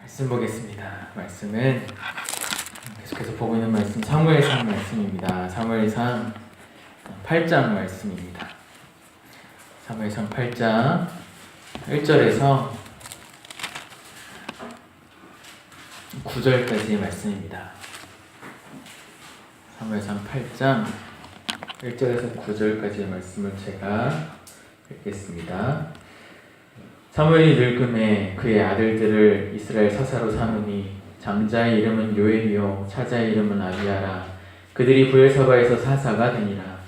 말씀 보겠습니다. 말씀은 계속해서 보고 있는 말씀 사무엘상 말씀입니다. 사무엘상 8장 말씀입니다. 사무엘상 8장 1절에서 9절까지의 말씀입니다. 사무엘상 8장 1절에서 9절까지의 말씀을 제가 읽겠습니다. 사무엘이 늙음에 그의 아들들을 이스라엘 사사로 삼으니 장자의 이름은 요엘이요 차자의 이름은 아비야라. 그들이 브엘사바에서 사사가 되니라.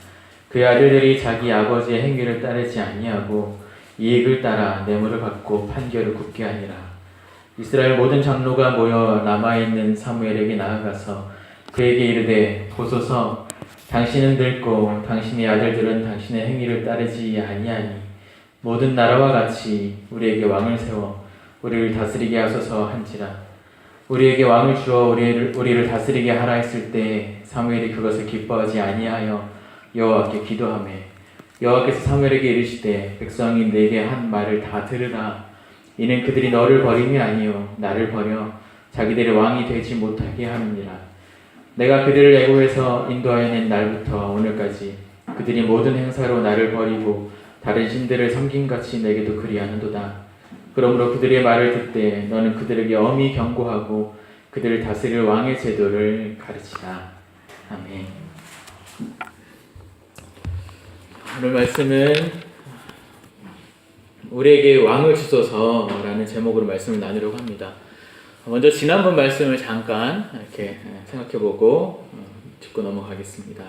그의 아들들이 자기 아버지의 행위를 따르지 아니하고 이익을 따라 뇌물을 받고 판결을 굽게 하니라. 이스라엘 모든 장로가 모여 라마에 있는 사무엘에게 나아가서 그에게 이르되 보소서, 당신은 늙고 당신의 아들들은 당신의 행위를 따르지 아니하니 모든 나라와 같이 우리에게 왕을 세워 우리를 다스리게 하소서 한지라. 우리에게 왕을 주어 우리를 다스리게 하라 했을 때 사무엘이 그것을 기뻐하지 아니하여 여호와께 기도하며 여호와께서 사무엘에게 이르시되 백성이 내게 한 말을 다 들으라. 이는 그들이 너를 버림이 아니요 나를 버려 자기들의 왕이 되지 못하게 함이니라. 내가 그들을 애굽에서 인도하여 낸 날부터 오늘까지 그들이 모든 행사로 나를 버리고 다른 신들을 섬김같이 내게도 그리하는도다. 그러므로 그들의 말을 듣되 너는 그들에게 엄히 경고하고 그들을 다스릴 왕의 제도를 가르치라. 아멘. 오늘 말씀은 우리에게 왕을 주소서라는 제목으로 말씀을 나누려고 합니다. 먼저 지난번 말씀을 잠깐 이렇게 생각해보고 짚고 넘어가겠습니다.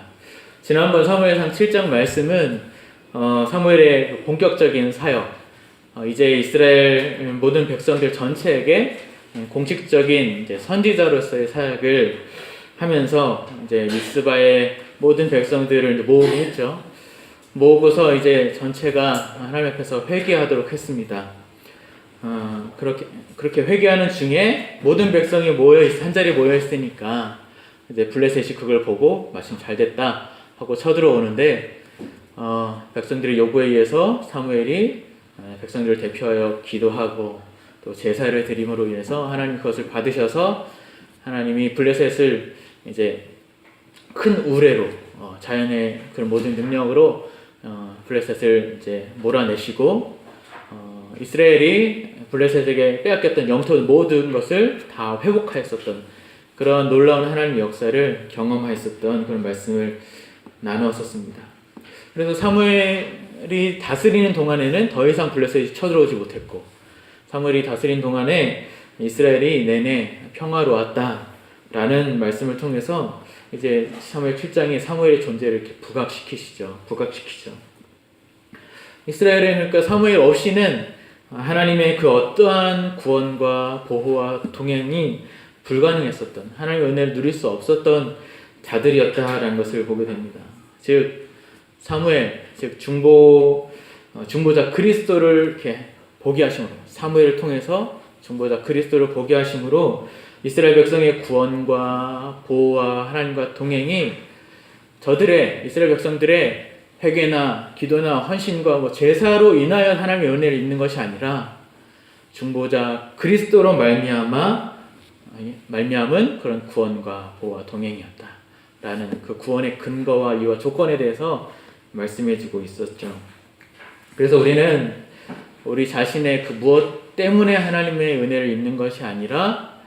지난번 사무엘상 7장 말씀은 사무엘의 본격적인 사역, 이제 이스라엘 모든 백성들 전체에게 공식적인 이제 선지자로서의 사역을 하면서 이제 미스바의 모든 백성들을 이제 모으고 했죠. 모으고서 이제 전체가 하나님 앞에서 회개하도록 했습니다. 그렇게 회개하는 중에 모든 백성이 한 자리에 모여 있으니까 이제 블레셋이 그걸 보고 마침 잘 됐다 하고 쳐들어오는데 백성들의 요구에 의해서 사무엘이 백성들을 대표하여 기도하고 또 제사를 드림으로 인해서 하나님 그것을 받으셔서 하나님이 블레셋을 이제 큰 우레로 자연의 그런 모든 능력으로 블레셋을 이제 몰아내시고 이스라엘이 블레셋에게 빼앗겼던 영토 모든 것을 다 회복하였었던 그런 놀라운 하나님의 역사를 경험하였었던 그런 말씀을 나누었었습니다. 그래서 사무엘이 다스리는 동안에는 더 이상 블레셋이 쳐들어오지 못했고 사무엘이 다스리는 동안에 이스라엘이 내내 평화로웠다라는 말씀을 통해서 이제 사무엘 7장에 사무엘의 존재를 이렇게 부각시키죠. 이스라엘은 그러니까 사무엘 없이는 하나님의 그 어떠한 구원과 보호와 동행이 불가능했었던 하나님의 은혜를 누릴 수 없었던 자들이었다라는 것을 보게 됩니다. 즉 사무엘, 즉 중보자 그리스도를 이렇게 보게 하심으로 사무엘을 통해서 중보자 그리스도를 보게 하심으로 이스라엘 백성의 구원과 보호와 하나님과 동행이 이스라엘 백성들의 회개나 기도나 헌신과 제사로 인하여 하나님의 은혜를 입는 것이 아니라 중보자 그리스도로 말미암은 그런 구원과 보호와 동행이었다라는 그 구원의 근거와 이유와 조건에 대해서 말씀해주고 있었죠. 그래서 우리는 우리 자신의 그 무엇 때문에 하나님의 은혜를 입는 것이 아니라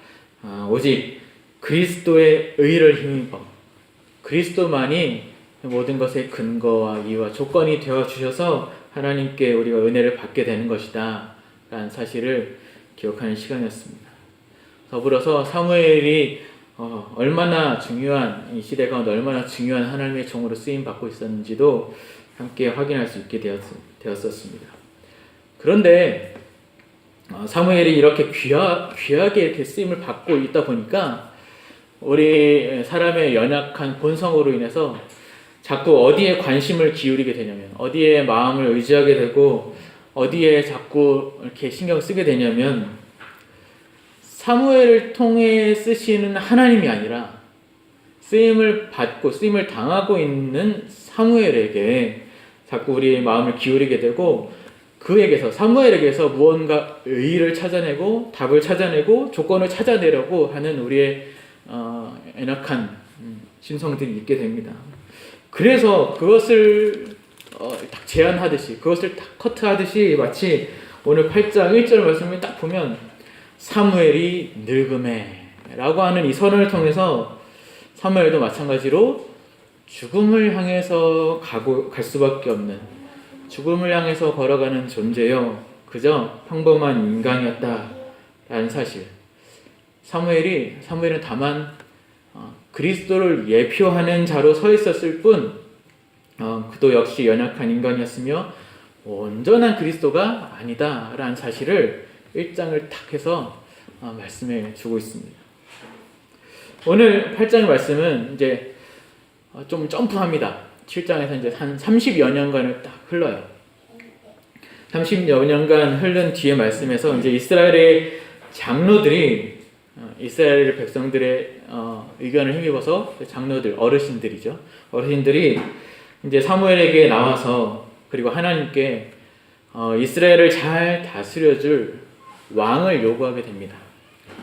오직 그리스도의 의를 힘입어 그리스도만이 모든 것의 근거와 이유와 조건이 되어 주셔서 하나님께 우리가 은혜를 받게 되는 것이다 라는 사실을 기억하는 시간이었습니다. 더불어서 사무엘이 얼마나 중요한 이 시대 가운데 얼마나 중요한 하나님의 종으로 쓰임 받고 있었는지도 함께 확인할 수 있게 되었었습니다. 그런데 사무엘이 이렇게 귀하게 이렇게 쓰임을 받고 있다 보니까 우리 사람의 연약한 본성으로 인해서 자꾸 어디에 관심을 기울이게 되냐면 어디에 마음을 의지하게 되고 어디에 자꾸 이렇게 신경을 쓰게 되냐면 사무엘을 통해 쓰시는 하나님이 아니라 쓰임을 받고 쓰임을 당하고 있는 사무엘에게 자꾸 우리의 마음을 기울이게 되고 그에게서 사무엘에게서 무언가 의의를 찾아내고 답을 찾아내고 조건을 찾아내려고 하는 우리의 연약한 심성들이 있게 됩니다. 그래서 그것을 딱 제한하듯이 그것을 딱 커트하듯이 마치 오늘 8장 1절 말씀을 딱 보면 사무엘이 늙음에 라고 하는 이 선언을 통해서 사무엘도 마찬가지로 죽음을 향해서 갈 수밖에 없는 죽음을 향해서 걸어가는 존재요 그저 평범한 인간이었다라는 사실. 사무엘은 다만 그리스도를 예표하는 자로 서 있었을 뿐 그도 역시 연약한 인간이었으며 온전한 그리스도가 아니다라는 사실을 1장을 탁 해서 말씀해 주고 있습니다. 오늘 8장의 말씀은 이제 좀 점프합니다. 7장에서 이제 한 30여 년간을 딱 흘러요. 30여 년간 흐른 뒤에 말씀에서 이제 이스라엘의 장로들이 이스라엘 백성들의 의견을 힘입어서 장로들, 어르신들이죠. 어르신들이 이제 사무엘에게 나와서 그리고 하나님께 이스라엘을 잘 다스려줄 왕을 요구하게 됩니다.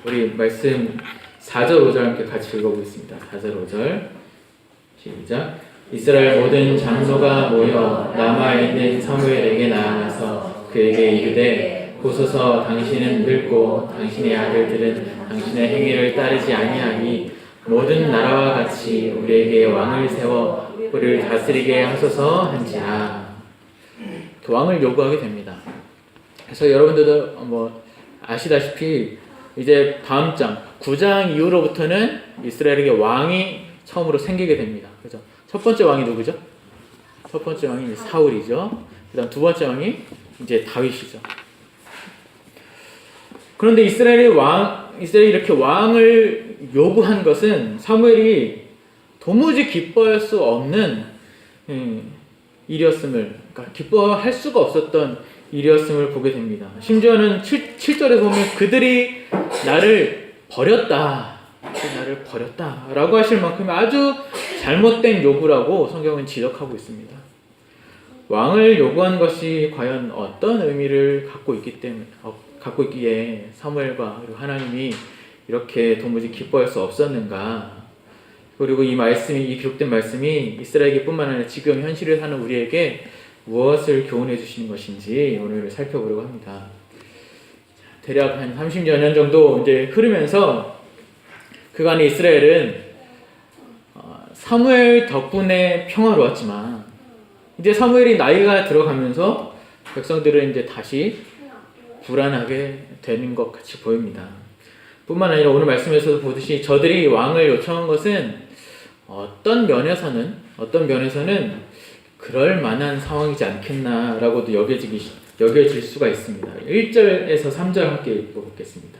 우리 말씀 4절 5절 함께 같이 읽어보겠습니다. 4절 5절 시작. 이스라엘 모든 장로가 모여 남아있는 사무엘에게 나아가서 그에게 이르되 보소서 당신은 늙고 당신의 아들들은 당신의 행위를 따르지 아니하니 모든 나라와 같이 우리에게 왕을 세워 우리를 다스리게 하소서 한지라. 그 왕을 요구하게 됩니다. 그래서 여러분들도 아시다시피 이제 다음 장 9장 이후로부터는 이스라엘에게 왕이 처음으로 생기게 됩니다. 그죠? 첫 번째 왕이 누구죠? 첫 번째 왕이 이제 사울이죠. 그다음 두 번째 왕이 이제 다윗이죠. 그런데 이스라엘이 이렇게 왕을 요구한 것은 사무엘이 도무지 기뻐할 수 없는 일이었음을, 그러니까 기뻐할 수가 없었던 일이었음을 보게 됩니다. 심지어는 7절에 보면 그들이 나를 버렸다 라고 하실 만큼 아주 잘못된 요구라고 성경은 지적하고 있습니다. 왕을 요구한 것이 과연 어떤 의미를 갖고 있기에 사무엘과 그리고 하나님이 이렇게 도무지 기뻐할 수 없었는가? 그리고 이 기록된 말씀이 이스라엘에게뿐만 아니라 지금 현실을 사는 우리에게 무엇을 교훈해 주시는 것인지 오늘 살펴보려고 합니다. 대략 한 30여 년 정도 이제 흐르면서 그간의 이스라엘은 사무엘 덕분에 평화로웠지만 이제 사무엘이 나이가 들어가면서 백성들은 이제 다시 불안하게 되는 것 같이 보입니다. 뿐만 아니라 오늘 말씀에서도 보듯이 저들이 왕을 요청한 것은 어떤 면에서는 그럴 만한 상황이지 않겠나라고도 여겨질 수가 있습니다. 1절에서 3절 함께 읽어보겠습니다.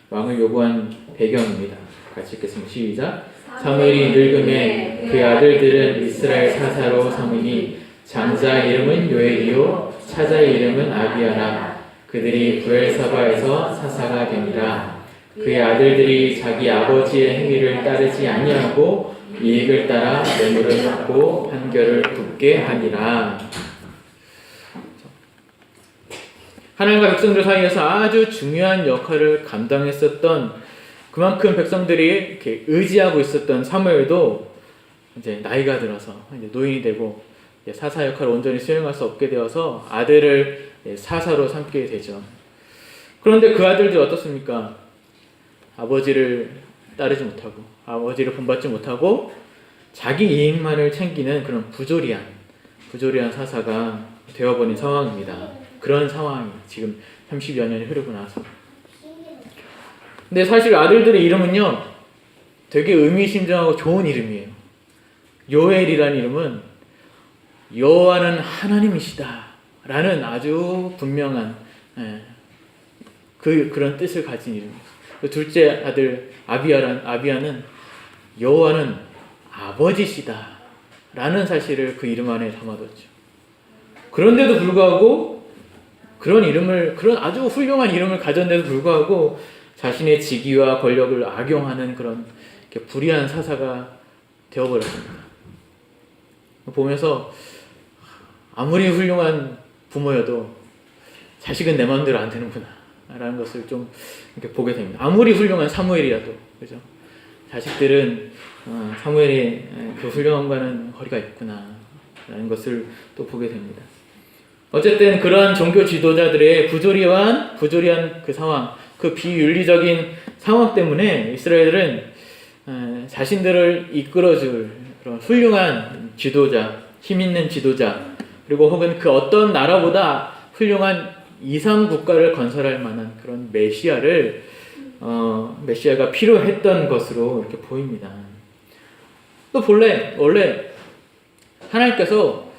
왕을 요구한 배경입니다. 같이 읽겠습니다. 시작. 사무엘이 늙음에 그의 아들들은 이스라엘 사사로 삼으니 장자 이름은 요엘이요 차자의 이름은 아비야라. 그들이 브엘사바에서 사사가 되니라. 그의 아들들이 자기 아버지의 행위를 따르지 아니하고 이익을 따라 뇌물을 받고 판결을 굽게 하니라. 하나님과 백성들 사이에서 아주 중요한 역할을 감당했었던 그만큼 백성들이 이렇게 의지하고 있었던 사무엘도 이제 나이가 들어서 이제 노인이 되고 사사 역할을 온전히 수행할 수 없게 되어서 아들을 사사로 삼게 되죠. 그런데 그 아들들이 어떻습니까? 아버지를 따르지 못하고 아버지를 본받지 못하고 자기 이익만을 챙기는 그런 부조리한 사사가 되어버린 상황입니다. 그런 상황이 지금 30여 년이 흐르고 나서. 근데 사실 아들들의 이름은요 되게 의미심장하고 좋은 이름이에요. 요엘이라는 이름은 여호와는 하나님이시다 라는 아주 분명한 그런 뜻을 가진 이름이에요. 둘째 아들 아비야는 여호와는 아버지시다 라는 사실을 그 이름 안에 담아뒀죠. 그런데도 불구하고 그런 아주 훌륭한 이름을 가졌는데도 불구하고 자신의 직위와 권력을 악용하는 그런 불의한 사사가 되어버렸습니다. 보면서 아무리 훌륭한 부모여도 자식은 내 마음대로 안 되는구나 라는 것을 좀 이렇게 보게 됩니다. 아무리 훌륭한 사무엘이라도, 그죠? 자식들은 사무엘의 그 훌륭함과는 거리가 있구나 라는 것을 또 보게 됩니다. 어쨌든 그러한 종교 지도자들의 부조리한 그 상황, 그 비윤리적인 상황 때문에 이스라엘은 자신들을 이끌어줄 그런 훌륭한 지도자, 힘 있는 지도자, 그리고 혹은 그 어떤 나라보다 훌륭한 이상 국가를 건설할 만한 그런 메시아가 필요했던 것으로 이렇게 보입니다. 또 원래 하나님께서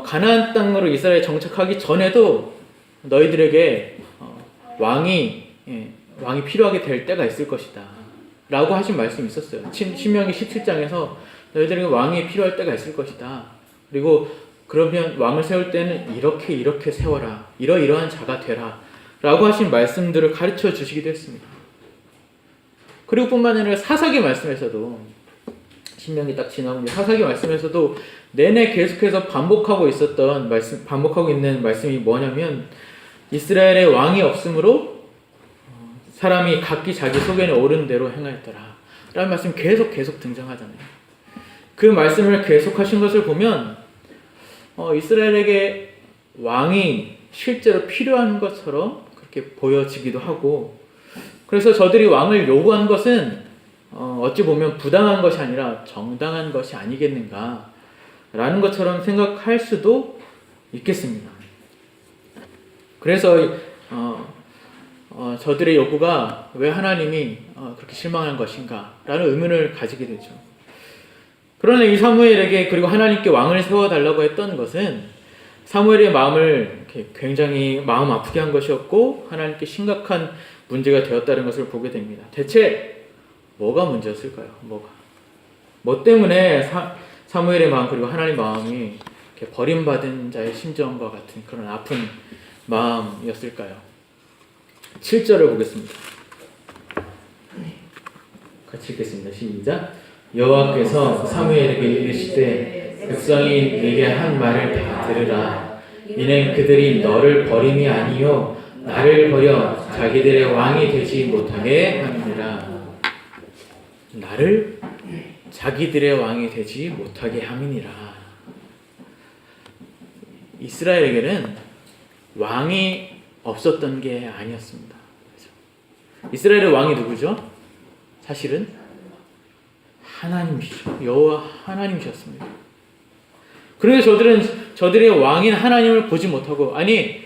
가나안 땅으로 이스라엘 정착하기 전에도 너희들에게 왕이 필요하게 될 때가 있을 것이다 라고 하신 말씀이 있었어요. 신명기 17장에서 너희들에게 왕이 필요할 때가 있을 것이다. 그리고 그러면 왕을 세울 때는 이렇게 세워라. 이러이러한 자가 되라. 라고 하신 말씀들을 가르쳐 주시기도 했습니다. 그리고 뿐만 아니라 사사기 말씀에서도, 신명기 딱 지나온 사사기 말씀에서도 내내 계속해서 반복하고 있는 말씀이 뭐냐면, 이스라엘의 왕이 없으므로 사람이 각기 자기 소견에 오른 대로 행하였더라 라는 말씀이 계속 등장하잖아요. 그 말씀을 계속하신 것을 보면 이스라엘에게 왕이 실제로 필요한 것처럼 그렇게 보여지기도 하고, 그래서 저들이 왕을 요구한 것은 어찌 보면 부당한 것이 아니라 정당한 것이 아니겠는가 라는 것처럼 생각할 수도 있겠습니다. 그래서 저들의 요구가 왜 하나님이 그렇게 실망한 것인가 라는 의문을 가지게 되죠. 그러나 이 사무엘에게, 그리고 하나님께 왕을 세워달라고 했던 것은 사무엘의 마음을 굉장히 마음 아프게 한 것이었고, 하나님께 심각한 문제가 되었다는 것을 보게 됩니다. 대체 뭐가 문제였을까요? 뭐 때문에 사무엘의 마음, 그리고 하나님의 마음이 이렇게 버림받은 자의 심정과 같은 그런 아픈 마음이었을까요? 7절을 보겠습니다. 같이 읽겠습니다. 시작. 여호와께서 사무엘에게 이르시되 백성이 네게 한 말을 다 들으라. 이는 그들이 너를 버림이 아니요 나를 버려 자기들의 왕이 되지 못하게 함이니라. 나를 자기들의 왕이 되지 못하게 함이니라. 이스라엘에게는 왕이 없었던 게 아니었습니다. 이스라엘의 왕이 누구죠? 사실은 하나님이시죠. 여호와 하나님이셨습니다. 그래서 저들의 왕인 하나님을 보지 못하고, 아니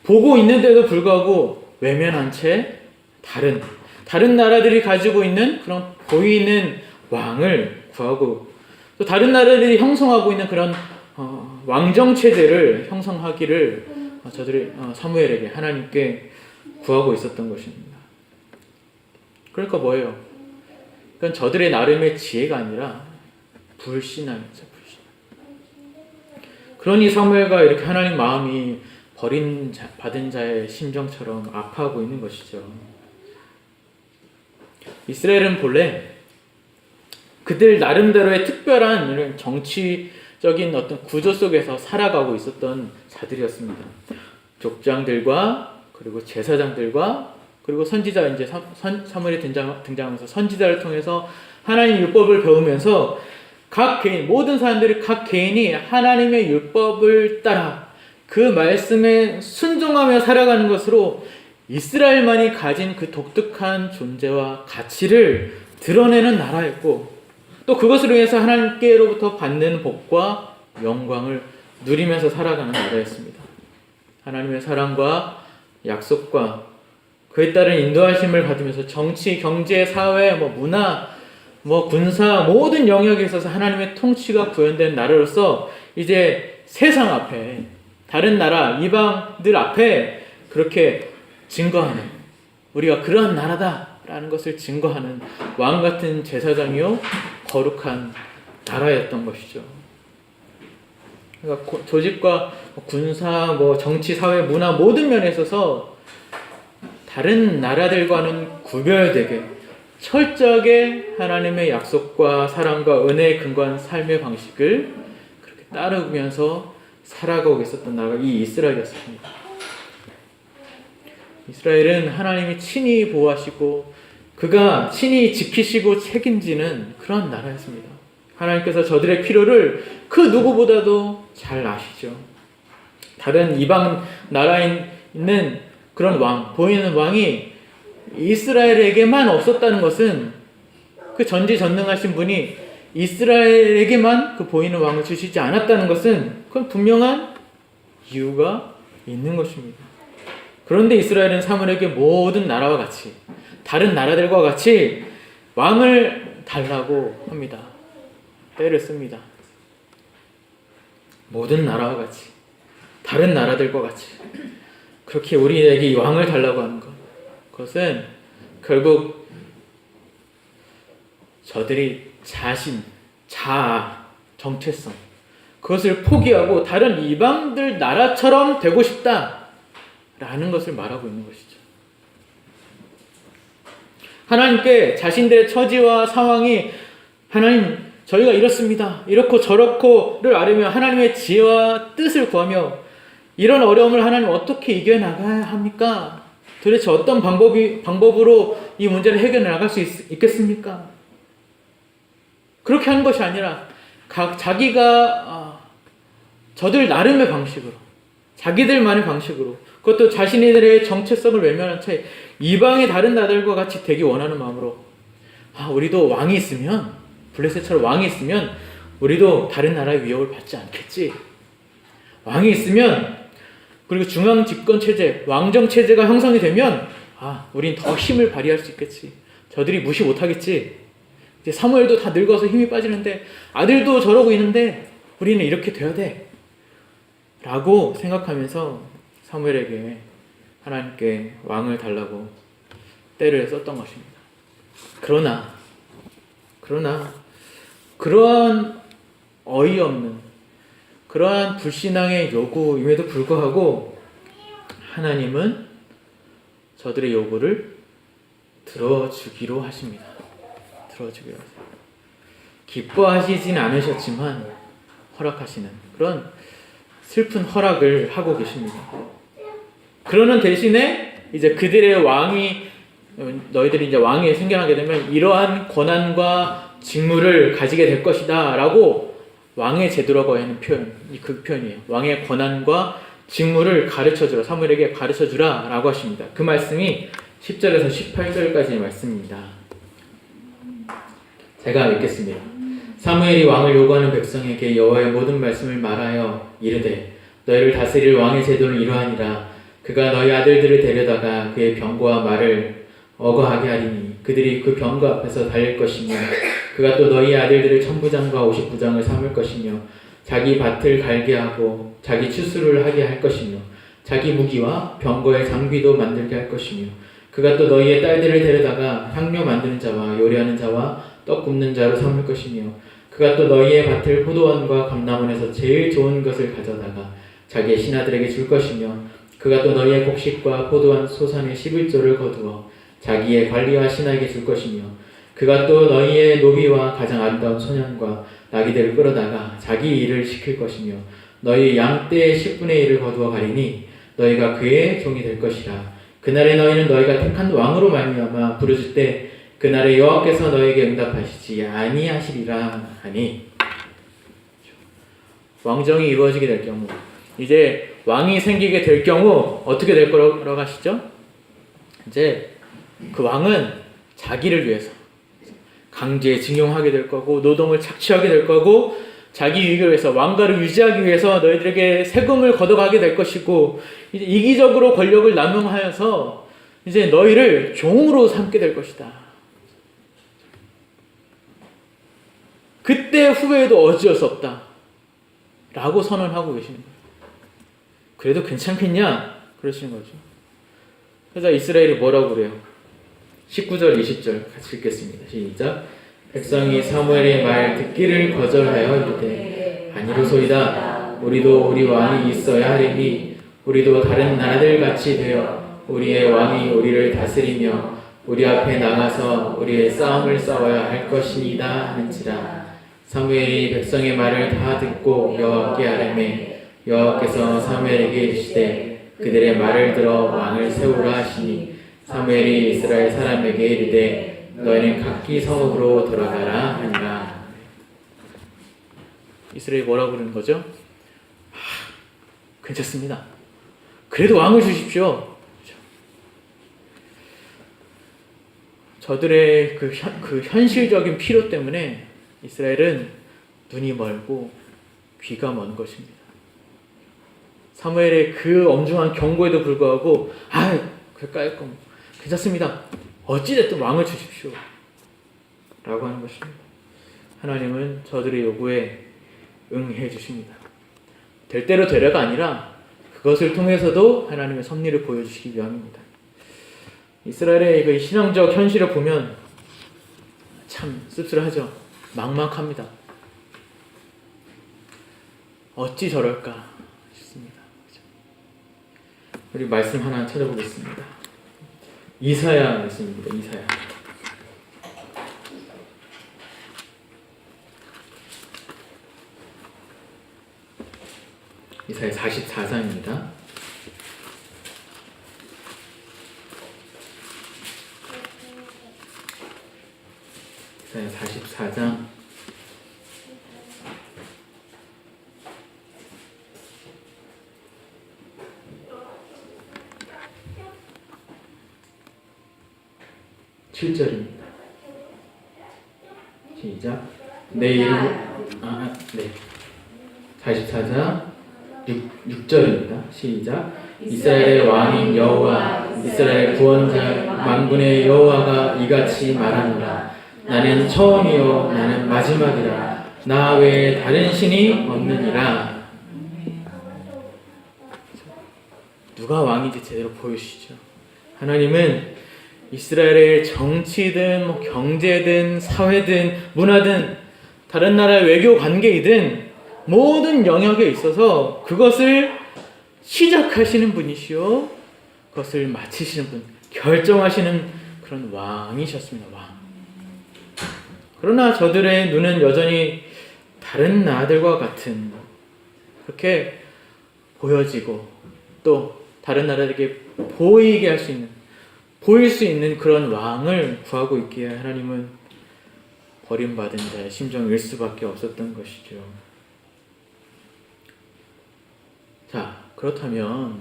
보고 있는데도 불구하고 외면한 채 다른 나라들이 가지고 있는 그런 보이는 왕을 구하고, 또 다른 나라들이 형성하고 있는 그런 왕정체제를 형성하기를 저들이 사무엘에게, 하나님께 구하고 있었던 것입니다. 그러니까 뭐예요? 그건 저들의 나름의 지혜가 아니라 불신앙이죠. 그러니 사무엘과 이렇게 하나님 마음이 받은 자의 심정처럼 아파하고 있는 것이죠. 이스라엘은 본래 그들 나름대로의 특별한 이런 정치적인 어떤 구조 속에서 살아가고 있었던 자들이었습니다. 족장들과 그리고 제사장들과 그리고 선지자, 이제 사무엘이 등장하면서 선지자를 통해서 하나님 율법을 배우면서 각 개인, 모든 사람들이 각 개인이 하나님의 율법을 따라 그 말씀에 순종하며 살아가는 것으로 이스라엘만이 가진 그 독특한 존재와 가치를 드러내는 나라였고, 또 그것으로 인해서 하나님께로부터 받는 복과 영광을 누리면서 살아가는 나라였습니다. 하나님의 사랑과 약속과 그에 따른 인도하심을 받으면서 정치, 경제, 사회, 문화, 군사 모든 영역에 있어서 하나님의 통치가 구현된 나라로서 이제 세상 앞에, 다른 나라, 이방들 앞에 그렇게 증거하는, 우리가 그러한 나라다라는 것을 증거하는 왕같은 제사장이요 거룩한 나라였던 것이죠. 그러니까 조직과 군사, 정치, 사회, 문화 모든 면에 있어서 다른 나라들과는 구별되게 철저하게 하나님의 약속과 사랑과 은혜에 근거한 삶의 방식을 그렇게 따르면서 살아가고 있었던 나라가 이 이스라엘이었습니다. 이스라엘은 하나님이 친히 보호하시고 그가 친히 지키시고 책임지는 그런 나라였습니다. 하나님께서 저들의 필요를 그 누구보다도 잘 아시죠. 다른 이방 나라에 있는 그런 왕, 보이는 왕이 이스라엘에게만 없었다는 것은 그 전지전능하신 분이 이스라엘에게만 그 보이는 왕을 주시지 않았다는 것은 그건 분명한 이유가 있는 것입니다. 그런데 이스라엘은 사무엘에게 모든 나라와 같이 다른 나라들과 같이 왕을 달라고 합니다. 때를 씁니다. 모든 나라와 같이 다른 나라들과 같이 그렇게 우리에게 이 왕을 달라고 하는 것, 그것은 결국 저들이 자아, 정체성 그것을 포기하고 다른 이방들 나라처럼 되고 싶다라는 것을 말하고 있는 것이죠. 하나님께 자신들의 처지와 상황이 하나님 저희가 이렇습니다. 이렇고 저렇고를 아뢰며 하나님의 지혜와 뜻을 구하며 이런 어려움을 하나님 어떻게 이겨나가야 합니까? 도대체 어떤 방법으로 이 문제를 해결해 나갈 수 있겠습니까? 그렇게 하는 것이 아니라 자기가 저들 나름의 방식으로 자기들만의 방식으로 그것도 자신들의 정체성을 외면한 채 이방의 다른 나라들과 같이 되기 원하는 마음으로 우리도 왕이 있으면 블레셋처럼 왕이 있으면 우리도 다른 나라의 위협을 받지 않겠지. 왕이 있으면 그리고 중앙 집권 체제, 왕정 체제가 형성이 되면 우린 더 힘을 발휘할 수 있겠지. 저들이 무시 못하겠지. 이제 사무엘도 다 늙어서 힘이 빠지는데 아들도 저러고 있는데 우리는 이렇게 돼야 돼. 라고 생각하면서 사무엘에게 하나님께 왕을 달라고 때를 썼던 것입니다. 그러나 그러한 어이없는 그러한 불신앙의 요구임에도 불구하고 하나님은 저들의 요구를 들어주기로 하십니다. 들어주기로 하세요. 기뻐하시진 않으셨지만 허락하시는 그런 슬픈 허락을 하고 계십니다. 그러는 대신에 이제 그들의 너희들이 이제 왕이 생겨나게 되면 이러한 권한과 직무를 가지게 될 것이다 라고 왕의 제도라고 하는 그 표현이에요. 왕의 권한과 직무를 가르쳐주라, 사무엘에게 가르쳐주라 라고 하십니다. 그 말씀이 10절에서 18절까지의 말씀입니다. 제가 읽겠습니다. 사무엘이 왕을 요구하는 백성에게 여호와의 모든 말씀을 말하여 이르되 너희를 다스릴 왕의 제도는 이러하니라. 그가 너희 아들들을 데려다가 그의 병거와 말을 어거하게 하리니 그들이 그 병거 앞에서 달릴 것이며 그가 또 너희 아들들을 천부장과 오십부장을 삼을 것이며 자기 밭을 갈게 하고 자기 추수를 하게 할 것이며 자기 무기와 병거의 장비도 만들게 할 것이며 그가 또 너희의 딸들을 데려다가 향료 만드는 자와 요리하는 자와 떡 굽는 자로 삼을 것이며 그가 또 너희의 밭을 포도원과 감람원에서 제일 좋은 것을 가져다가 자기의 신하들에게 줄 것이며 그가 또 너희의 곡식과 포도원 소산의 11조를 거두어 자기의 관리와 신하에게 줄 것이며 그가 또 너희의 노비와 가장 아름다운 소년과 나귀들을 끌어다가 자기 일을 시킬 것이며 너희 양떼의 10분의 1을 거두어 가리니 너희가 그의 종이 될 것이라. 그날에 너희는 너희가 택한 왕으로 말미암아 부르짖을 때 그날에 여호와께서 너희에게 응답하시지 아니하시리라 하니. 왕정이 이루어지게 될 경우 이제 왕이 생기게 될 경우 어떻게 될 거라고 하시죠? 이제 그 왕은 자기를 위해서 강제에 징용하게 될 거고 노동을 착취하게 될 거고 자기 이익을 위해서 왕가를 유지하기 위해서 너희들에게 세금을 걷어가게 될 것이고 이제 이기적으로 권력을 남용하여서 이제 너희를 종으로 삼게 될 것이다. 그때 후회해도 어찌할 수 없다 라고 선언하고 계시는 거예요. 그래도 괜찮겠냐? 그러시는 거죠. 그래서 이스라엘이 뭐라고 그래요? 19절 20절 같이 읽겠습니다. 시작. 백성이 사무엘의 말 듣기를 거절하여 이르되 아니로소이다. 우리도 우리 왕이 있어야 하리니 우리도 다른 나라들 같이 되어 우리의 왕이 우리를 다스리며 우리 앞에 나가서 우리의 싸움을 싸워야 할 것이니이다 하는지라. 사무엘이 백성의 말을 다 듣고 여호와께 아뢰매 여호와께서 사무엘에게 이르시되 그들의 말을 들어 왕을 세우라 하시니 사무엘이 이스라엘 사람에게 이르되 너희는 각기 성읍으로 돌아가라 하니라. 이스라엘이 뭐라고 그러는 거죠? 괜찮습니다. 그래도 왕을 주십시오. 저들의 그 현실적인 필요 때문에 이스라엘은 눈이 멀고 귀가 먼 것입니다. 사무엘의 그 엄중한 경고에도 불구하고 그럴까요? 괜찮습니다. 어찌됐든 왕을 주십시오. 라고 하는 것입니다. 하나님은 저들의 요구에 응해 주십니다. 될 대로 되려가 아니라 그것을 통해서도 하나님의 섭리를 보여주시기 위함입니다. 이스라엘의 그 신앙적 현실을 보면 참 씁쓸하죠. 막막합니다. 어찌 저럴까 싶습니다. 우리 말씀 하나 찾아보겠습니다. 이사야 말씀입니다. 이사야 44장입니다. 이사야 44장 7절입니다. 시작. 내 이름 네. 44장 6절입니다. 시작. 이스라엘의 왕인 여호와 이스라엘 구원자 만군의 여호와가 이같이 말하노라. 나는 처음이요 나는 마지막이라. 나 외에 다른 신이 없느니라. 누가 왕인지 제대로 보여주시죠. 하나님은 이스라엘의 정치든 경제든 사회든 문화든 다른 나라의 외교 관계이든 모든 영역에 있어서 그것을 시작하시는 분이시요 그것을 마치시는 분, 결정하시는 그런 왕이셨습니다. 왕. 그러나 저들의 눈은 여전히 다른 나라들과 같은 그렇게 보여지고 또 다른 나라들에게 보이게 할 수 있는, 보일 수 있는 그런 왕을 구하고 있기에 하나님은 버림받은 자의 심정일 수밖에 없었던 것이죠. 자, 그렇다면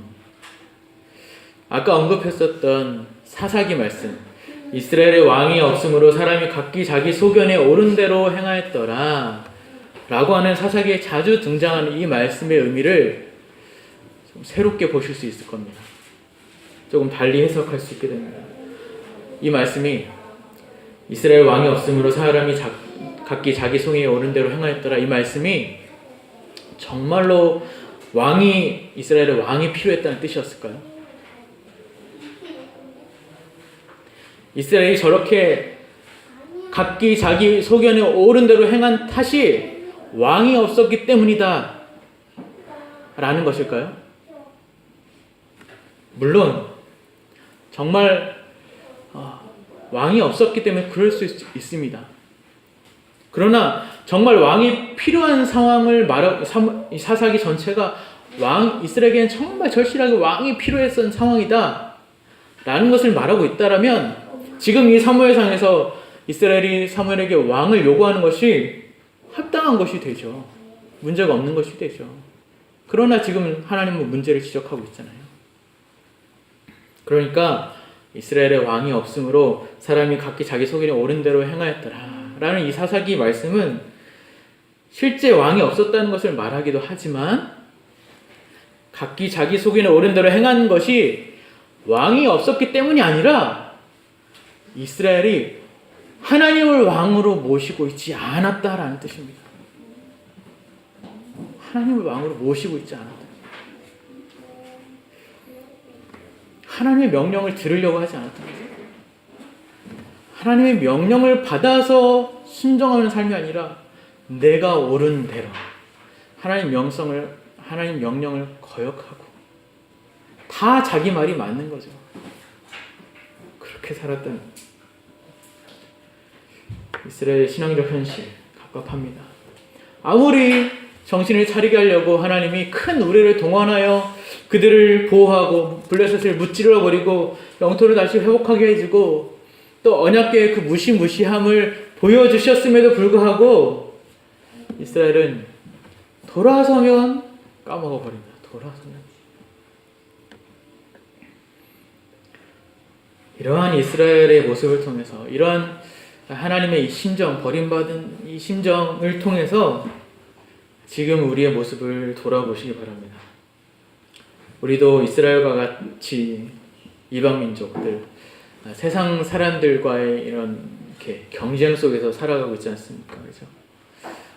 아까 언급했었던 사사기 말씀, 이스라엘의 왕이 없으므로 사람이 각기 자기 소견에 옳은 대로 행하였더라 라고 하는 사사기에 자주 등장하는 이 말씀의 의미를 좀 새롭게 보실 수 있을 겁니다. 조금 달리 해석할 수 있게 됩니다. 이 말씀이 이스라엘 왕이 없으므로 사람이 각기 자기 소견에 옳은 대로 행하였더라, 이 말씀이 정말로 이스라엘의 왕이 필요했다는 뜻이었을까요? 이스라엘이 저렇게 각기 자기 소견에 옳은 대로 행한 탓이 왕이 없었기 때문이다 라는 것일까요? 물론 정말 왕이 없었기 때문에 그럴 수 있습니다. 그러나 정말 왕이 필요한 상황을 사사기 전체가 이스라엘에게는 정말 절실하게 왕이 필요했던 상황이다 라는 것을 말하고 있다라면 지금 이 사무엘상에서 이스라엘이 사무엘에게 왕을 요구하는 것이 합당한 것이 되죠. 문제가 없는 것이 되죠. 그러나 지금 하나님은 문제를 지적하고 있잖아요. 그러니까 이스라엘의 왕이 없으므로 사람이 각기 자기 소견에 옳은 대로 행하였더라 라는 이 사사기 말씀은 실제 왕이 없었다는 것을 말하기도 하지만 각기 자기 소견에 옳은 대로 행한 것이 왕이 없었기 때문이 아니라 이스라엘이 하나님을 왕으로 모시고 있지 않았다라는 뜻입니다. 하나님을 왕으로 모시고 있지 않았다. 하나님의 명령을 들으려고 하지 않았다. 하나님의 명령을 받아서 순종하는 삶이 아니라 내가 옳은 대로 하나님 명령을 거역하고 다 자기 말이 맞는 거죠. 그렇게 살았던 이스라엘의 신앙적 현실 갑갑합니다. 아무리 정신을 차리게 하려고 하나님이 큰 우레를 동원하여 그들을 보호하고 블레셋을 무찌르어 버리고 영토를 다시 회복하게 해주고 또 언약궤의 그 무시무시함을 보여주셨음에도 불구하고 이스라엘은 돌아서면 까먹어 버린다. 돌아서면. 이러한 이스라엘의 모습을 통해서 이러한 하나님의 이 심정, 버림받은 이 심정을 통해서 지금 우리의 모습을 돌아보시기 바랍니다. 우리도 이스라엘과 같이 이방 민족들, 세상 사람들과의 이런 이렇게 경쟁 속에서 살아가고 있지 않습니까? 그죠?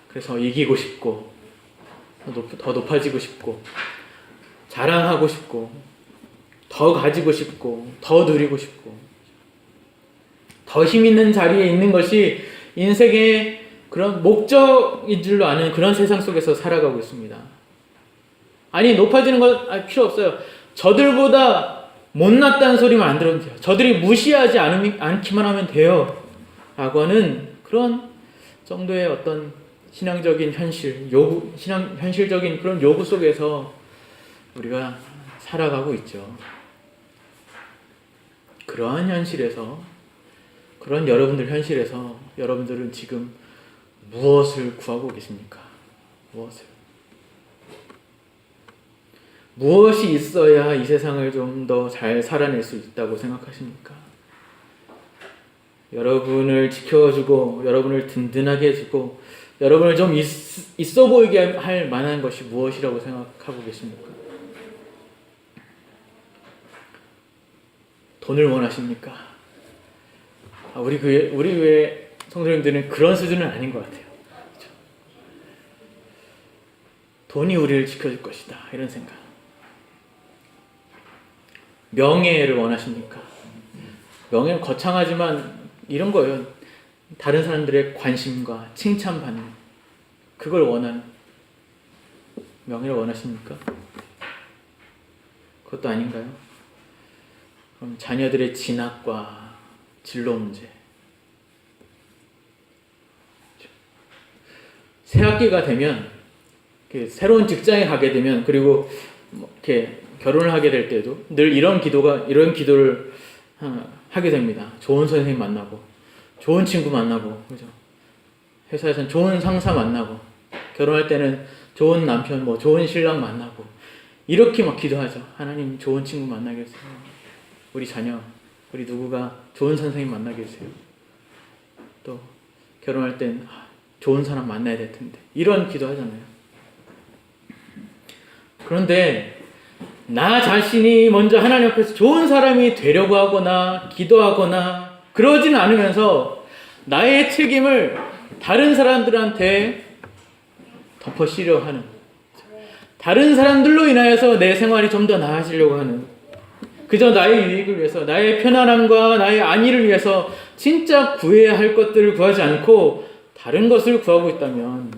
그래서 이기고 싶고, 더 높아지고 싶고, 자랑하고 싶고, 더 가지고 싶고, 더 누리고 싶고, 더 힘 있는 자리에 있는 것이 인생의 그런 목적인 줄로 아는 그런 세상 속에서 살아가고 있습니다. 아니, 높아지는 것 필요 없어요. 저들보다 못났다는 소리만 안 들으면 돼요. 저들이 무시하지 않기만 하면 돼요. 라고 하는 그런 정도의 어떤 신앙적인 현실, 현실적인 그런 요구 속에서 우리가 살아가고 있죠. 그러한 현실에서, 그런 여러분들 현실에서 여러분들은 지금 무엇을 구하고 계십니까? 무엇이 있어야 이 세상을 좀 더 잘 살아낼 수 있다고 생각하십니까? 여러분을 지켜주고 여러분을 든든하게 해주고 여러분을 좀 있어 보이게 할 만한 것이 무엇이라고 생각하고 계십니까? 돈을 원하십니까? 우리 교회 성도님들은 그런 수준은 아닌 것 같아요. 그렇죠? 돈이 우리를 지켜줄 것이다 이런 생각. 명예를 원하십니까? 명예는 거창하지만 이런 거예요. 다른 사람들의 관심과 칭찬받는 그걸 원하는 명예를 원하십니까? 그것도 아닌가요? 그럼 자녀들의 진학과 진로 문제. 새 학기가 되면 새로운 직장에 가게 되면 그리고 이렇게 결혼을 하게 될 때도 늘 이런 기도를 하게 됩니다. 좋은 선생님 만나고, 좋은 친구 만나고, 그죠? 회사에서는 좋은 상사 만나고, 결혼할 때는 좋은 남편, 좋은 신랑 만나고, 이렇게 막 기도하죠. 하나님 좋은 친구 만나게 해주세요. 우리 자녀, 우리 누구가 좋은 선생님 만나게 해주세요. 또 결혼할 땐 좋은 사람 만나야 될 텐데, 이런 기도하잖아요. 그런데 나 자신이 먼저 하나님 앞에서 좋은 사람이 되려고 하거나 기도하거나 그러지는 않으면서 나의 책임을 다른 사람들한테 덮어씌려 하는, 다른 사람들로 인하여서 내 생활이 좀 더 나아지려고 하는, 그저 나의 유익을 위해서, 나의 편안함과 나의 안위를 위해서 진짜 구해야 할 것들을 구하지 않고 다른 것을 구하고 있다면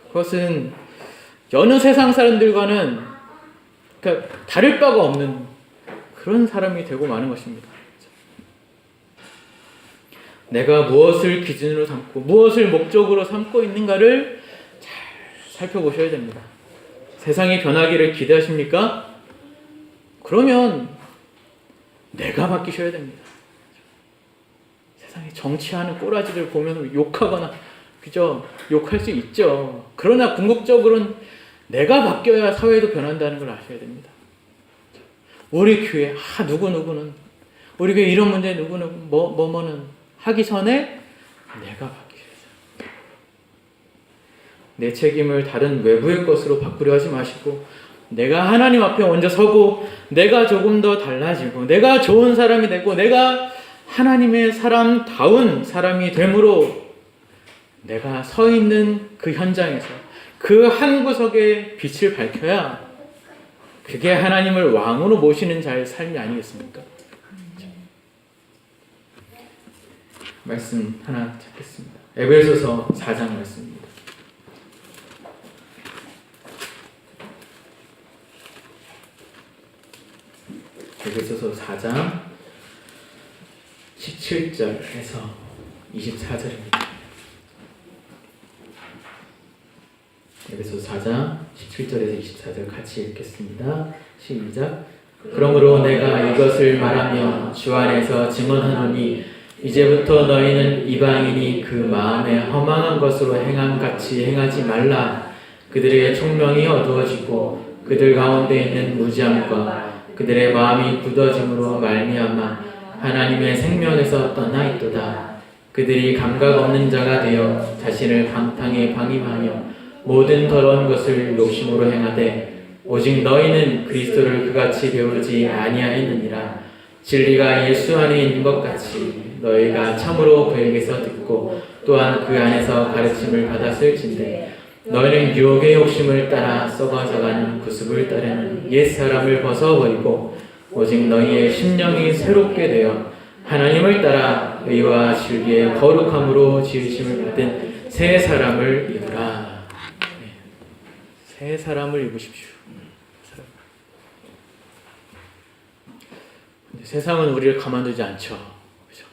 그것은 여느 세상 사람들과는 다를 바가 없는 그런 사람이 되고 마는 것입니다. 내가 무엇을 기준으로 삼고 무엇을 목적으로 삼고 있는가를 잘 살펴보셔야 됩니다. 세상이 변하기를 기대하십니까? 그러면 내가 바뀌셔야 됩니다. 세상에 정치하는 꼬라지들 보면 욕하거나 그죠? 욕할 수 있죠. 그러나 궁극적으로는 내가 바뀌어야 사회도 변한다는 걸 아셔야 됩니다. 우리 교회 누구누구는 우리 교회 이런 문제 누구누구 뭐는 하기 전에 내가 바뀌셔야죠. 내 책임을 다른 외부의 것으로 바꾸려 하지 마시고 내가 하나님 앞에 먼저 서고 내가 조금 더 달라지고 내가 좋은 사람이 되고 내가 하나님의 사람다운 사람이 됨으로 내가 서 있는 그 현장에서 그 한 구석에 빛을 밝혀야 그게 하나님을 왕으로 모시는 자의 삶이 아니겠습니까? 말씀 하나 찾겠습니다. 에베소서 4장 말씀입니다. 에베소서 4장 17절에서 24절입니다. 에베소서 4장 17절에서 24절 같이 읽겠습니다. 시작. 그러므로 내가 이것을 말하며 주 안에서 증언하노니 이제부터 너희는 이방인이 그 마음에 허망한 것으로 행함같이 행하지 말라. 그들의 총명이 어두워지고 그들 가운데 있는 무지함과 그들의 마음이 굳어짐으로 말미암아 하나님의 생명에서 떠나 있도다. 그들이 감각 없는 자가 되어 자신을 방탕에 방임하며 모든 더러운 것을 욕심으로 행하되 오직 너희는 그리스도를 그같이 배우지 아니하였느니라. 진리가 예수 안에 있는 것 같이 너희가 참으로 그에게서 듣고 또한 그 안에서 가르침을 받았을진데 너희는 유혹의 욕심을 따라 썩어져가는 구습을 따르는 옛사람을 벗어버리고 오직 너희의 심령이 새롭게 되어 하나님을 따라 의와 진리의 거룩함으로 지으심을 받은 새 사람을 입으라. 새 사람을 입으십시오. 근데 세상은 우리를 가만두지 않죠. 그렇죠?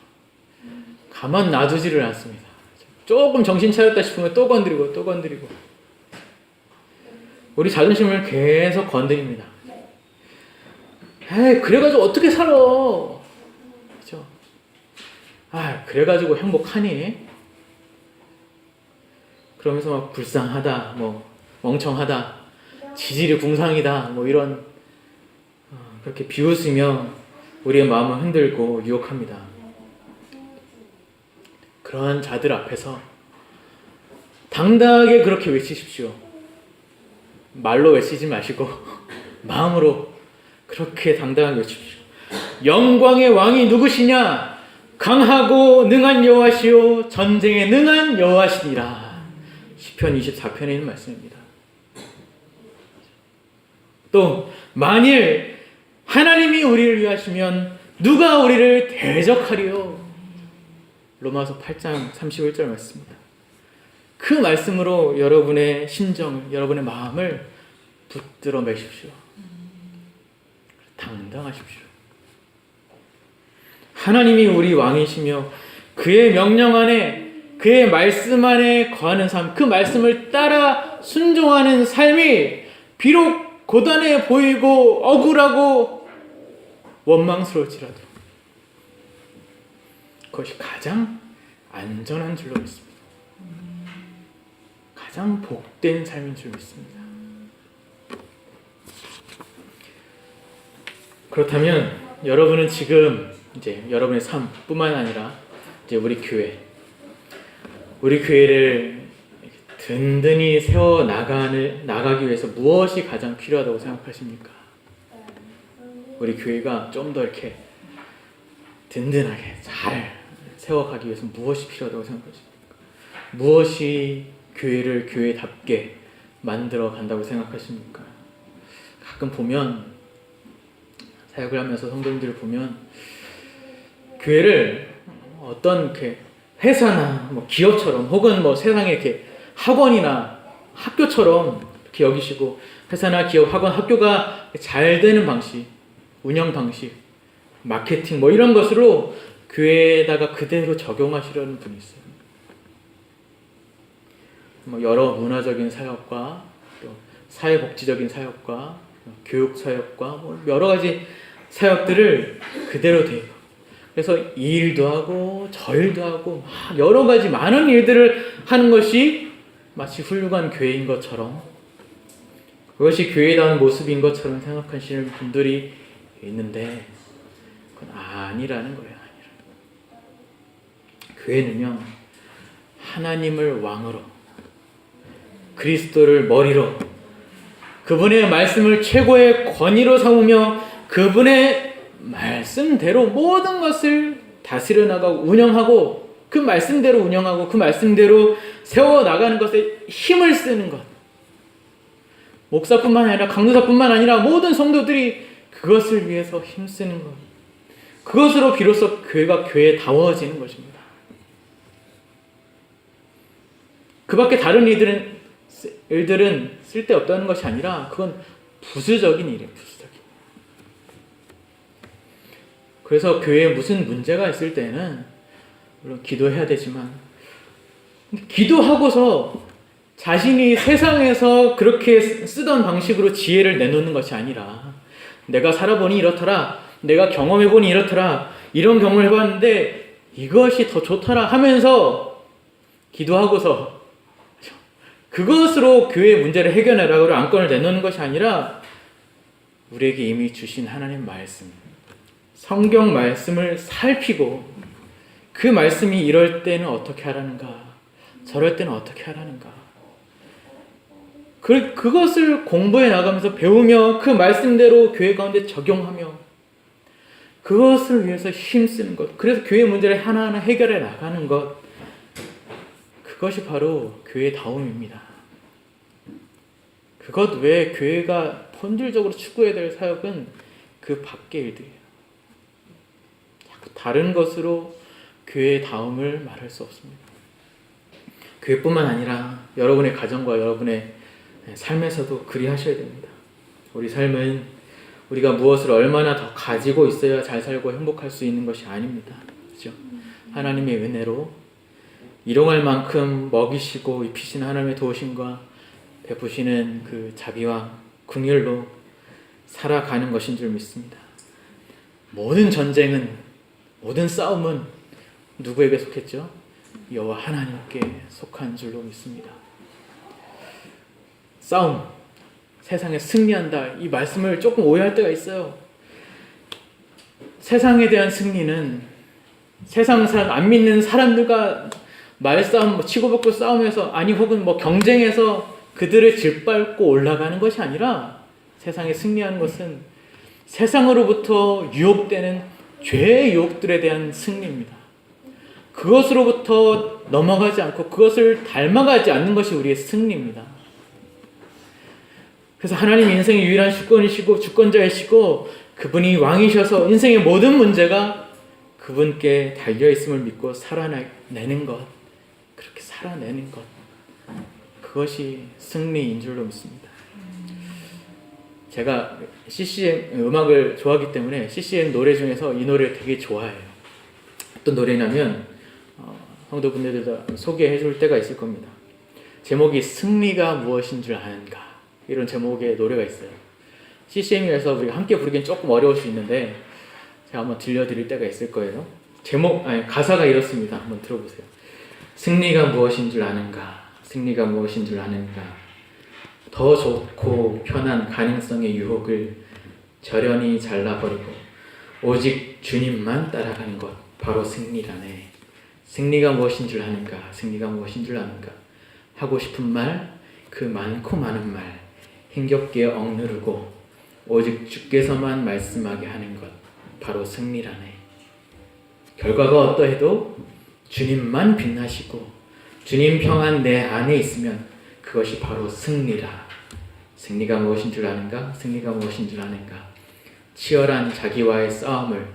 가만 놔두지를 않습니다. 조금 정신 차렸다 싶으면 또 건드리고 또 건드리고 우리 자존심을 계속 건드립니다. 에이, 그래가지고 어떻게 살아? 그렇죠? 아, 그래가지고 행복하니? 그러면서 막 불쌍하다, 뭐 멍청하다, 지질이 궁상이다, 뭐 이런 그렇게 비웃으며 우리의 마음을 흔들고 유혹합니다. 그러한 자들 앞에서 당당하게 그렇게 외치십시오. 말로 외치지 마시고 마음으로 그렇게 당당하게 외치십시오. 영광의 왕이 누구시냐? 강하고 능한 여호와시요 전쟁에 능한 여호와시니라. 시편 24편에 있는 말씀입니다. 또 만일 하나님이 우리를 위하시면 누가 우리를 대적하리요? 로마서 8장 31절 말씀입니다. 그 말씀으로 여러분의 심정을, 여러분의 마음을 붙들어 매십시오. 당당하십시오. 하나님이 우리 왕이시며 그의 명령 안에, 그의 말씀 안에 거하는 삶, 그 말씀을 따라 순종하는 삶이 비록 고단해 보이고 억울하고 원망스러울지라도 그것이 가장 안전한 줄로 믿습니다. 가장 복된 삶인 줄 믿습니다. 그렇다면 여러분은 지금 이제 여러분의 삶뿐만 아니라 이제 우리 교회를 든든히 세워 나가기 위해서 무엇이 가장 필요하다고 생각하십니까? 우리 교회가 좀 더 이렇게 든든하게 잘 세워가기 위해서 무엇이 필요하다고 생각하십니까? 무엇이 교회를 교회답게 만들어 간다고 생각하십니까? 가끔 보면, 사역을 하면서 성도님들을 보면 교회를 어떤 이렇게 회사나 뭐 기업처럼 혹은 뭐 세상에 이렇게 학원이나 학교처럼 이렇게 여기시고 회사나 기업, 학원, 학교가 잘 되는 방식, 운영 방식, 마케팅 뭐 이런 것으로 교회에다가 그대로 적용하시려는 분이 있어요. 뭐 여러 문화적인 사역과 또 사회복지적인 사역과 교육 사역과 뭐 여러 가지 사역들을 그대로 대요. 그래서 이 일도 하고 저 일도 하고 막 여러 가지 많은 일들을 하는 것이 마치 훌륭한 교회인 것처럼, 그것이 교회다운 모습인 것처럼 생각하시는 분들이 있는데 그건 아니라는 거예요. 교회는요, 하나님을 왕으로, 그리스도를 머리로, 그분의 말씀을 최고의 권위로 삼으며 그분의 말씀대로 모든 것을 다스려 나가고 운영하고, 그 말씀대로 운영하고 그 말씀대로 세워나가는 것에 힘을 쓰는 것. 목사뿐만 아니라 강도사뿐만 아니라 모든 성도들이 그것을 위해서 힘쓰는 것. 그것으로 비로소 교회가 교회다워지는 것입니다. 그 밖에 다른 일들은 쓸데없다는 것이 아니라 그건 부수적인 일이에요. 부수적인. 그래서 교회에 무슨 문제가 있을 때는 물론 기도해야 되지만 기도하고서 자신이 세상에서 그렇게 쓰던 방식으로 지혜를 내놓는 것이 아니라 내가 살아보니 이렇더라, 내가 경험해보니 이렇더라, 이런 경험을 해봤는데 이것이 더 좋더라 하면서 기도하고서 그것으로 교회의 문제를 해결하라고 안건을 내놓는 것이 아니라 우리에게 이미 주신 하나님 말씀, 성경 말씀을 살피고 그 말씀이 이럴 때는 어떻게 하라는가, 저럴 때는 어떻게 하라는가, 그것을 공부해 나가면서 배우며 그 말씀대로 교회 가운데 적용하며 그것을 위해서 힘쓰는 것, 그래서 교회 문제를 하나하나 해결해 나가는 것, 그것이 바로 교회다움입니다. 그것 외에 교회가 본질적으로 추구해야 될 사역은 그 밖의 일들이에요. 자꾸 다른 것으로 교회다움을 말할 수 없습니다. 교회뿐만 아니라 여러분의 가정과 여러분의 삶에서도 그리하셔야 됩니다. 우리 삶은 우리가 무엇을 얼마나 더 가지고 있어야 잘 살고 행복할 수 있는 것이 아닙니다. 그렇죠? 하나님의 은혜로 일용할 만큼 먹이시고 입히시는 하나님의 도우심과 베푸시는 그 자비와 긍휼로 살아가는 것인 줄 믿습니다. 모든 전쟁은, 모든 싸움은 누구에게 속했죠? 여호와 하나님께 속한 줄로 믿습니다. 싸움, 세상에 승리한다, 이 말씀을 조금 오해할 때가 있어요. 세상에 대한 승리는 세상 사람, 안 믿는 사람들과 말싸움, 치고받고 싸움에서, 아니 혹은 경쟁에서 그들을 짓밟고 올라가는 것이 아니라, 세상에 승리하는 것은 세상으로부터 유혹되는 죄의 유혹들에 대한 승리입니다. 그것으로부터 넘어가지 않고 그것을 닮아가지 않는 것이 우리의 승리입니다. 그래서 하나님이 인생의 유일한 주권이시고 주권자이시고 그분이 왕이셔서 인생의 모든 문제가 그분께 달려있음을 믿고 살아내는 것, 그렇게 살아내는 것, 그것이 승리인 줄로 믿습니다. 제가 CCM 음악을 좋아하기 때문에 CCM 노래 중에서 이 노래를 되게 좋아해요. 어떤 노래냐면 성도분들도 소개해 줄 때가 있을 겁니다. 제목이 승리가 무엇인 줄 아는가, 이런 제목의 노래가 있어요. CCM에서 우리가 함께 부르기엔 조금 어려울 수 있는데 제가 한번 들려드릴 때가 있을 거예요. 가사가 이렇습니다. 한번 들어보세요. 승리가 무엇인 줄 아는가, 승리가 무엇인 줄 아는가, 더 좋고 편한 가능성의 유혹을 저련히 잘라버리고 오직 주님만 따라가는 것, 바로 승리라네. 승리가 무엇인 줄 아는가, 승리가 무엇인 줄 아는가, 하고 싶은 말, 그 많고 많은 말 힘겹게 억누르고 오직 주께서만 말씀하게 하는 것, 바로 승리라네. 결과가 어떠해도 주님만 빛나시고 주님 평안 내 안에 있으면 그것이 바로 승리라. 승리가 무엇인 줄 아는가, 승리가 무엇인 줄 아는가. 치열한 자기와의 싸움을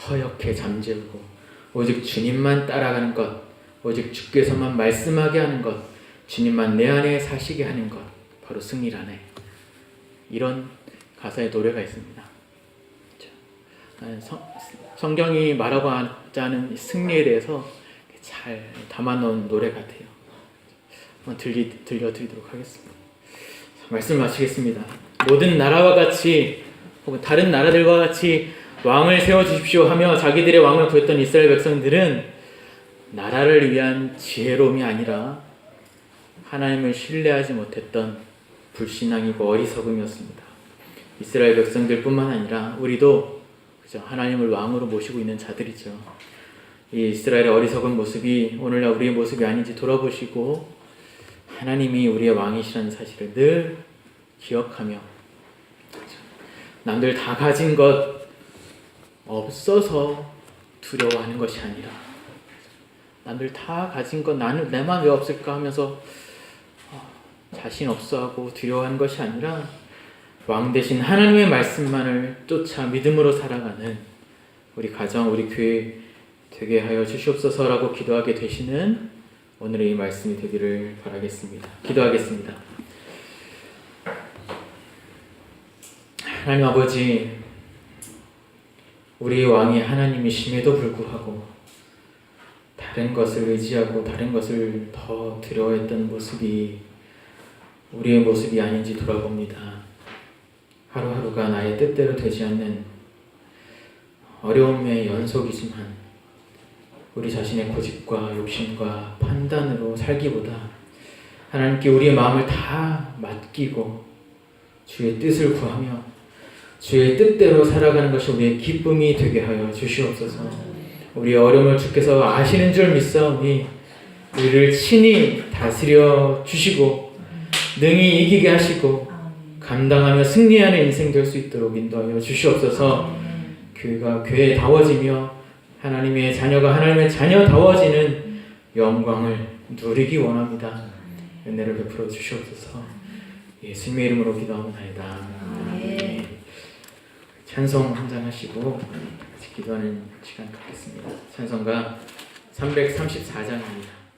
허옇게 잠재우고 오직 주님만 따라가는 것, 오직 주께서만 말씀하게 하는 것, 주님만 내 안에 사시게 하는 것, 바로 승리라네. 이런 가사의 노래가 있습니다. 성경이 말하고 하자는 승리에 대해서 잘 담아놓은 노래 같아요. 한번 들려드리도록 하겠습니다. 말씀 마치겠습니다. 모든 나라와 같이 혹은 다른 나라들과 같이 왕을 세워주십시오 하며 자기들의 왕을 구했던 이스라엘 백성들은 나라를 위한 지혜로움이 아니라 하나님을 신뢰하지 못했던 불신앙이고 어리석음이었습니다. 이스라엘 백성들뿐만 아니라 우리도 그죠, 하나님을 왕으로 모시고 있는 자들이죠. 이 이스라엘의 어리석은 모습이 오늘날 우리의 모습이 아닌지 돌아보시고 하나님이 우리의 왕이시라는 사실을 늘 기억하며 남들 다 가진 것 없어서 두려워하는 것이 아니라 남들 다 가진 것 나는 내만 왜 없을까 하면서 자신 없어하고 두려워하는 것이 아니라 왕 대신 하나님의 말씀만을 쫓아 믿음으로 살아가는 우리 가정, 우리 교회 되게 하여 주시옵소서라고 기도하게 되시는 오늘의 이 말씀이 되기를 바라겠습니다. 기도하겠습니다. 하나님 아버지, 우리 왕이 하나님이심에도 불구하고 다른 것을 의지하고 다른 것을 더 두려워했던 모습이 우리의 모습이 아닌지 돌아봅니다. 하루하루가 나의 뜻대로 되지 않는 어려움의 연속이지만 우리 자신의 고집과 욕심과 판단으로 살기보다 하나님께 우리의 마음을 다 맡기고 주의 뜻을 구하며 주의 뜻대로 살아가는 것이 우리의 기쁨이 되게 하여 주시옵소서. 우리의 어려움을 주께서 아시는 줄 믿사오니 우리를 친히 다스려 주시고 능히 이기게 하시고 감당하며 승리하는 인생 될 수 있도록 인도하여 주시옵소서. 교회가 교회다워지며 하나님의 자녀가 하나님의 자녀다워지는 영광을 누리기 원합니다. 은혜를 베풀어 주시옵소서. 예수님의 이름으로 기도하옵나이다. 아멘. 찬송 한 장 하시고 같이 기도하는 시간 갖겠습니다. 찬송가 334장입니다.